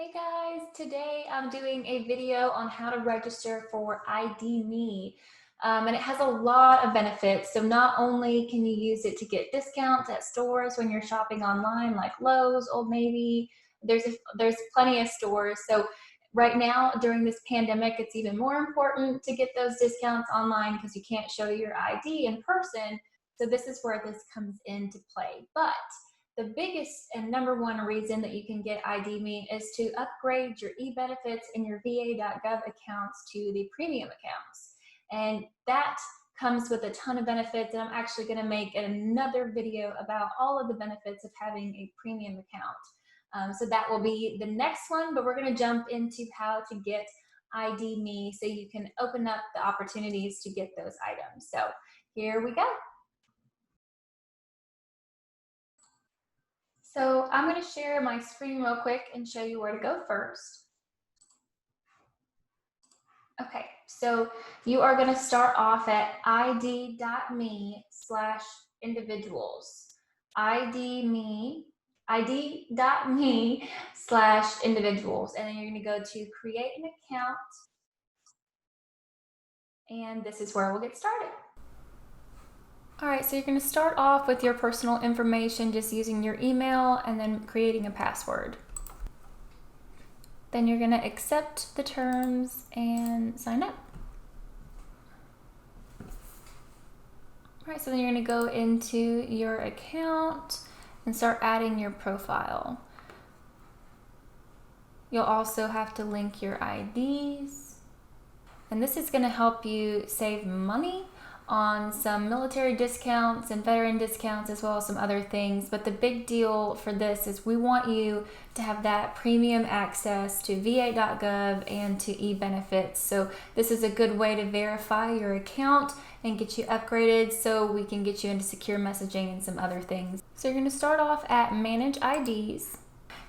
Hey guys, today I'm doing a video on how to register for ID Me. And it has a lot of benefits. So not only can you use it to get discounts at stores when you're shopping online like Lowe's, Old Navy, there's plenty of stores. So right now during this pandemic, it's even more important to get those discounts online because you can't show your ID in person. So this is where this comes into play. But the biggest and number one reason that you can get ID.me is to upgrade your e-benefits and your va.gov accounts to the premium accounts. And that comes with a ton of benefits, and I'm actually going to make another video about all of the benefits of having a premium account. So that will be the next one, but we're going to jump into how to get ID.me so you can open up the opportunities to get those items. So here we go. So I'm going to share my screen real quick and show you where to go first. Okay, so you are going to start off at id.me/individuals. id.me/individuals. And then you're going to go to create an account. And this is where we'll get started. All right, so you're going to start off with your personal information, just using your email and then creating a password. Then you're going to accept the terms and sign up. All right, so then you're going to go into your account and start adding your profile. You'll also have to link your IDs. And this is going to help you save money on some military discounts and veteran discounts, as well as some other things. But the big deal for this is we want you to have that premium access to va.gov and to e-benefits. So this is a good way to verify your account and get you upgraded so we can get you into secure messaging and some other things. So you're going to start off at manage IDs.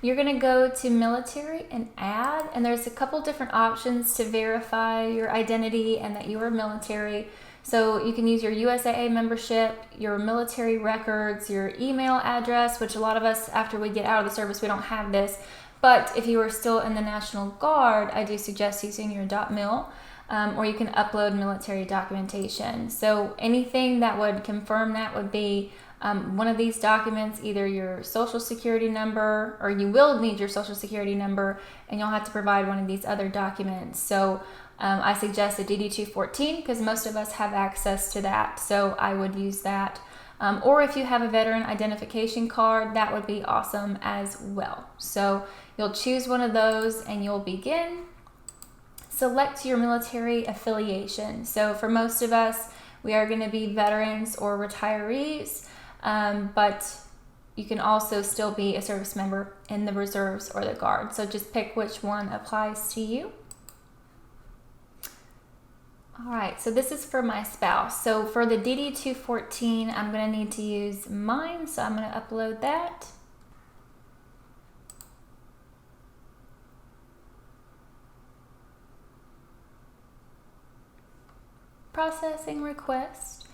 You're going to go to military and add, and there's a couple different options to verify your identity and that you are military. So you can use your USAA membership, your military records, your email address, which a lot of us, after we get out of the service, we don't have this. But if you are still in the National Guard, I do suggest using your .mil, or you can upload military documentation. So anything that would confirm that would be one of these documents, either your social security number, or you will need your social security number, and you'll have to provide one of these other documents. So I suggest a DD-214 because most of us have access to that, so I would use that. Or if you have a veteran identification card, that would be awesome as well. So you'll choose one of those and you'll begin. Select your military affiliation. So for most of us, we are going to be veterans or retirees, but you can also still be a service member in the reserves or the Guard. So just pick which one applies to you. All right, so this is for my spouse. So for the DD-214, I'm going to need to use mine, so I'm going to upload that. Processing request.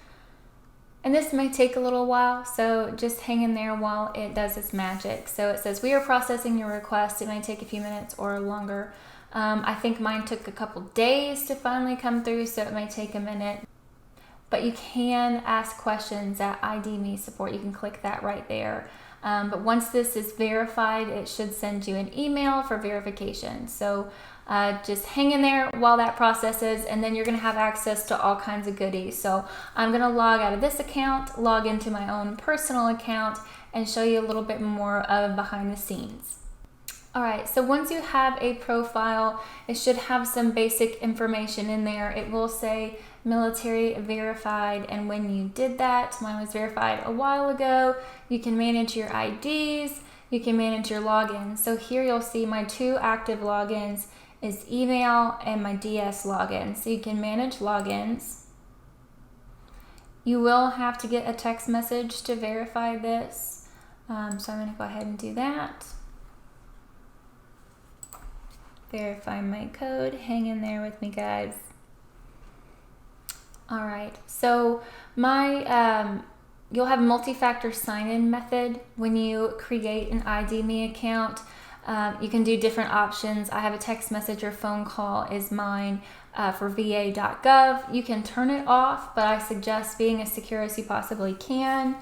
And this may take a little while, so just hang in there while it does its magic. So it says, we are processing your request. It may take a few minutes or longer. I think mine took a couple days to finally come through, so it may take a minute. But you can ask questions at ID.me support. You can click that right there. But once this is verified, it should send you an email for verification. So just hang in there while that processes, and then you're going to have access to all kinds of goodies. So I'm going to log out of this account, log into my own personal account, and show you a little bit more of behind the scenes. All right, so once you have a profile, it should have some basic information in there. It will say military verified, and when you did that, mine was verified a while ago. You can manage your IDs, you can manage your logins. So here you'll see my two active logins is email and my DS login. So you can manage logins. You will have to get a text message to verify this. So I'm going to go ahead and do that. Verify my code. Hang in there with me, guys. All right, so you'll have multi-factor sign-in method when you create an ID.me account. You can do different options. I have a text message or phone call is mine for va.gov. You can turn it off, but I suggest being as secure as you possibly can.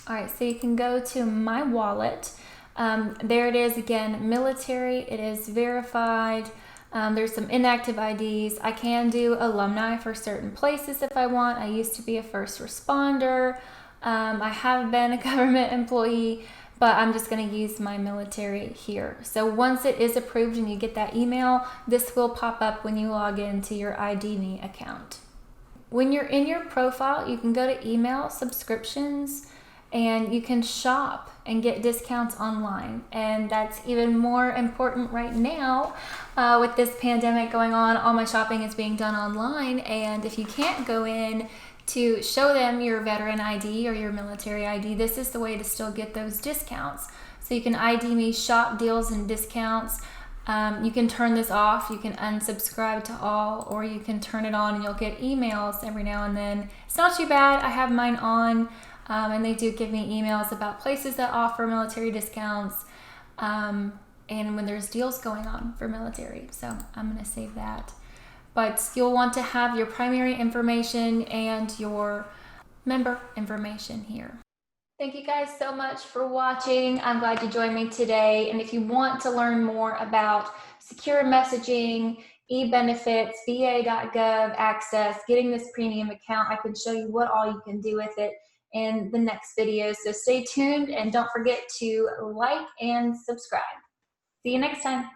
All right, so you can go to my wallet. There it is again, military. It is verified. There's some inactive IDs. I can do alumni for certain places if I want. I used to be a first responder. I have been a government employee, but I'm just going to use my military here. So once it is approved and you get that email, this will pop up when you log into your ID.me account. When you're in your profile, you can go to email subscriptions and you can shop and get discounts online. And that's even more important right now with this pandemic going on. All my shopping is being done online, and if you can't go in to show them your veteran ID or your military ID, this is the way to still get those discounts. So you can ID.me shop deals and discounts. You can turn this off, you can unsubscribe to all, or you can turn it on and you'll get emails every now and then. It's not too bad. I have mine on, and they do give me emails about places that offer military discounts and when there's deals going on for military. So I'm going to save that. But you'll want to have your primary information and your member information here. Thank you guys so much for watching. I'm glad you joined me today. And if you want to learn more about secure messaging, e-benefits, va.gov access, getting this premium account, I can show you what all you can do with it in the next video. So stay tuned and don't forget to like and subscribe. See you next time.